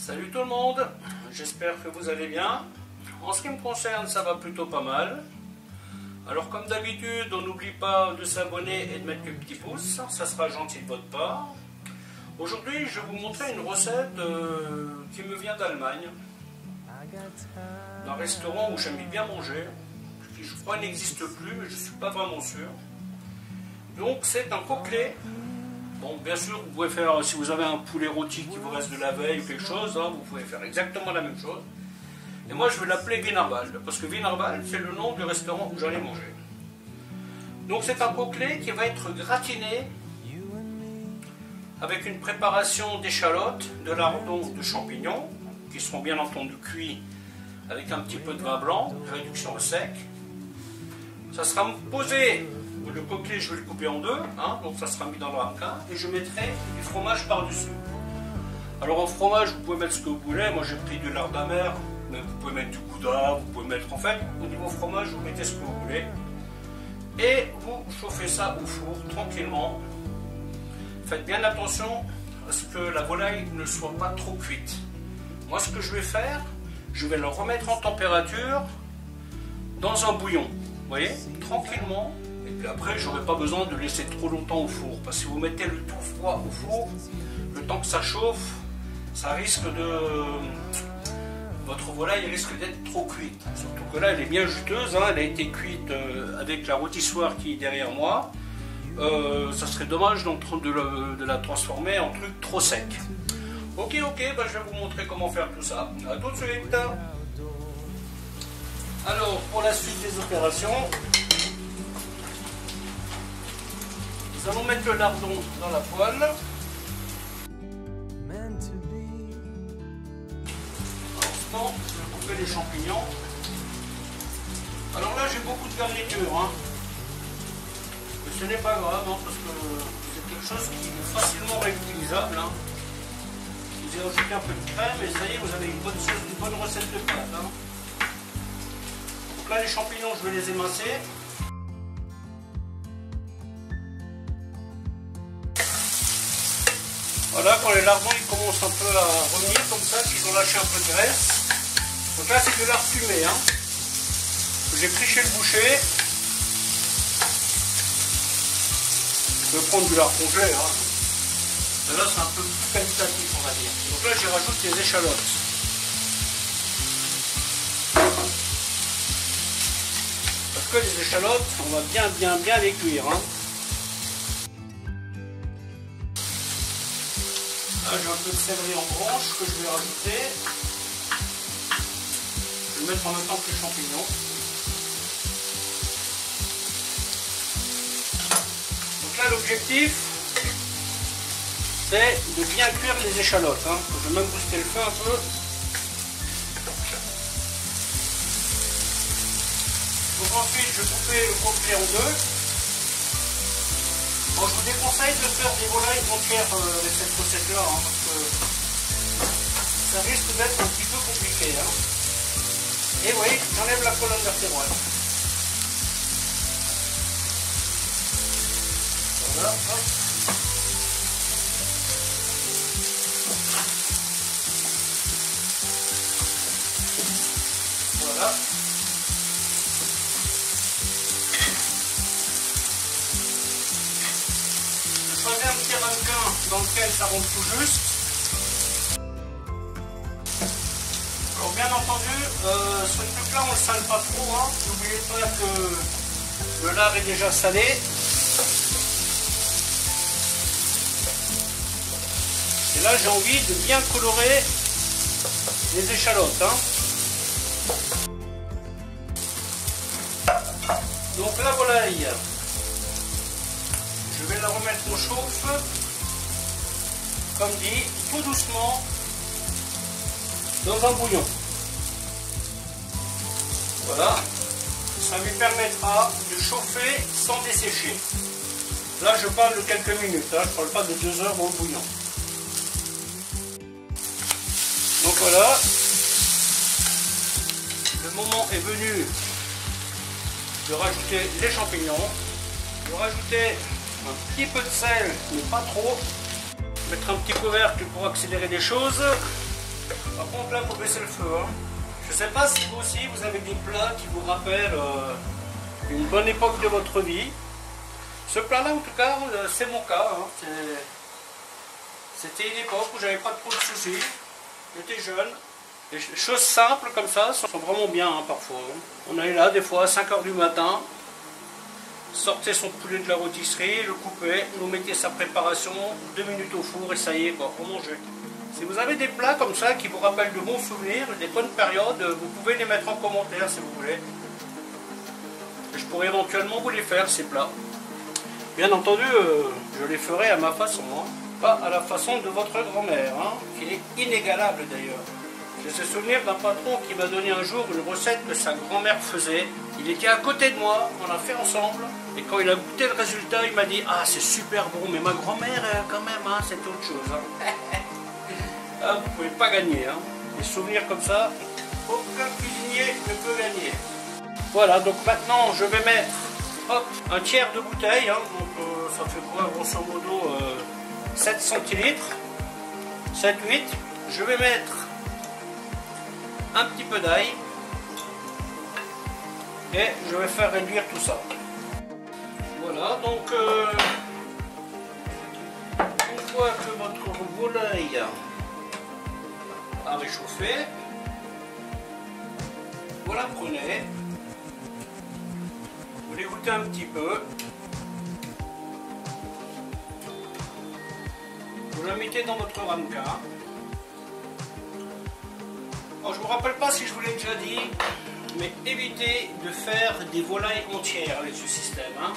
Salut tout le monde, j'espère que vous allez bien. En ce qui me concerne, ça va plutôt pas mal. Alors comme d'habitude, on n'oublie pas de s'abonner et de mettre le petit pouce, ça sera gentil de votre part. Aujourd'hui, je vais vous montrer une recette qui me vient d'Allemagne, d'un restaurant où j'aime bien manger, qui je crois n'existe plus, mais je ne suis pas vraiment sûr. Donc c'est un coquelet. Bon, bien sûr, vous pouvez faire, si vous avez un poulet rôti qui vous reste de la veille ou quelque chose, hein, vous pouvez faire exactement la même chose. Et moi, je vais l'appeler Wienerwald, parce que Wienerwald, c'est le nom du restaurant où j'allais manger. Donc c'est un coquelet qui va être gratiné avec une préparation d'échalotes, de lardons, de champignons, qui seront bien entendu cuits avec un petit peu de vin blanc, réduction au sec. Ça sera posé. Le coquelet, je vais le couper en deux, hein, donc ça sera mis dans le ramequin, et je mettrai du fromage par-dessus. Alors en fromage, vous pouvez mettre ce que vous voulez. Moi j'ai pris du lard amer, mais vous pouvez mettre du gouda, vous pouvez mettre, en fait, au niveau fromage, vous mettez ce que vous voulez. Et vous chauffez ça au four, tranquillement. Faites bien attention à ce que la volaille ne soit pas trop cuite. Moi, ce que je vais faire, je vais le remettre en température dans un bouillon. Vous voyez, tranquillement. Et puis après, je n'aurai pas besoin de laisser trop longtemps au four. Parce que si vous mettez le tout froid au four, le temps que ça chauffe, ça risque de... Votre volaille risque d'être trop cuite. Surtout que là, elle est bien juteuse. Hein, elle a été cuite avec la rôtissoire qui est derrière moi. Ça serait dommage de la transformer en truc trop sec. Ok, bah, je vais vous montrer comment faire tout ça. A tout de suite. Alors, pour la suite des opérations... Nous allons mettre le lardon dans la poêle. Maintenant, je vais couper les champignons. Alors là, j'ai beaucoup de garniture. Hein. Mais ce n'est pas grave, hein, parce que c'est quelque chose qui est facilement réutilisable. Hein. Vous y rajoutez un peu de crème et ça y est, vous avez une bonne recette de pâte. Hein. Donc là, les champignons, je vais les émincer. Voilà, quand les lardons ils commencent un peu à revenir comme ça, qu'ils ont lâché un peu de graisse. Donc là c'est du lard fumé, hein, que j'ai pris chez le boucher. Je vais prendre du lard complet, hein. Et là c'est un peu plus qualitatif, on va dire. Donc là j'y rajoute les échalotes. Parce que les échalotes, on va bien les cuire, hein. Là, j'ai un peu de céleri en branche que je vais rajouter. Je vais le mettre en même temps que les champignons. Donc là, l'objectif, c'est de bien cuire les échalotes. Hein. Je vais même booster le feu un peu. Donc ensuite, je vais couper le coquelet en deux. Bon, je vous déconseille de faire des volailles entières avec cette recette-là, hein, parce que ça risque d'être un petit peu compliqué. Hein. Et vous voyez, j'enlève la colonne vertébrale. Voilà, hop. Voilà. Un petit ramequin dans lequel ça rentre tout juste. Alors bien entendu, ce truc là on ne le sale pas trop, hein. N'oubliez pas que le lard est déjà salé. Et là j'ai envie de bien colorer les échalotes. Hein. Donc la volaille, je vais la remettre au chauffe, comme dit, tout doucement, dans un bouillon. Voilà, ça lui permettra de chauffer sans dessécher. Là, je parle de quelques minutes, hein, je ne parle pas de 2 heures au bouillon. Donc voilà, le moment est venu de rajouter les champignons, de rajouter un petit peu de sel, mais pas trop. Mettre un petit couvercle pour accélérer les choses. Par contre là, il faut baisser le feu. Hein. Je ne sais pas si vous aussi, vous avez des plats qui vous rappellent une bonne époque de votre vie. Ce plat-là, en tout cas, c'est mon cas. Hein. C'était une époque où j'avais pas trop de soucis. J'étais jeune. Les choses simples comme ça sont vraiment bien hein, parfois. Hein. On est là des fois à 5 h du matin. Sortez son poulet de la rôtisserie, le coupez, vous mettez sa préparation, 2 minutes au four et ça y est, quoi, on mange. Si vous avez des plats comme ça qui vous rappellent de bons souvenirs, des bonnes périodes, vous pouvez les mettre en commentaire si vous voulez. Je pourrais éventuellement vous les faire, ces plats. Bien entendu, je les ferai à ma façon, hein. Pas à la façon de votre grand-mère, hein, qui est inégalable d'ailleurs. J'ai ce souvenir d'un patron qui m'a donné un jour une recette que sa grand-mère faisait. Il était à côté de moi, on l'a fait ensemble. Et quand il a goûté le résultat, il m'a dit « Ah, c'est super bon, mais ma grand-mère, quand même, hein, c'est autre chose. Hein. » Ah, vous ne pouvez pas gagner. Hein. Des souvenirs comme ça, aucun cuisinier ne peut gagner. Voilà, donc maintenant, je vais mettre hop, un tiers de bouteille. Hein, donc ça fait quoi, grosso modo 7 centilitres. 7-8. Je vais mettre un petit peu d'ail et je vais faire réduire tout ça. Voilà, donc une fois que votre volaille a réchauffé, vous la prenez, vous l'égouttez un petit peu, vous la mettez dans votre ramequin. Alors, je ne me rappelle pas si je vous l'ai déjà dit, mais évitez de faire des volailles entières avec ce système. Hein,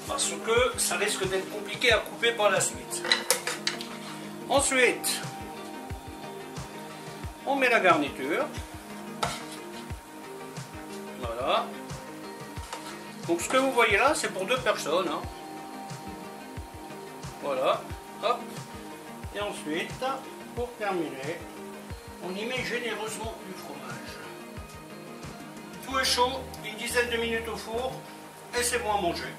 parce que ça risque d'être compliqué à couper par la suite. Ensuite, on met la garniture. Voilà. Donc ce que vous voyez là, c'est pour 2 personnes. Hein. Voilà. Hop. Et ensuite, pour terminer, on y met généreusement du fromage. Tout est chaud, une dizaine de minutes au four, et c'est bon à manger.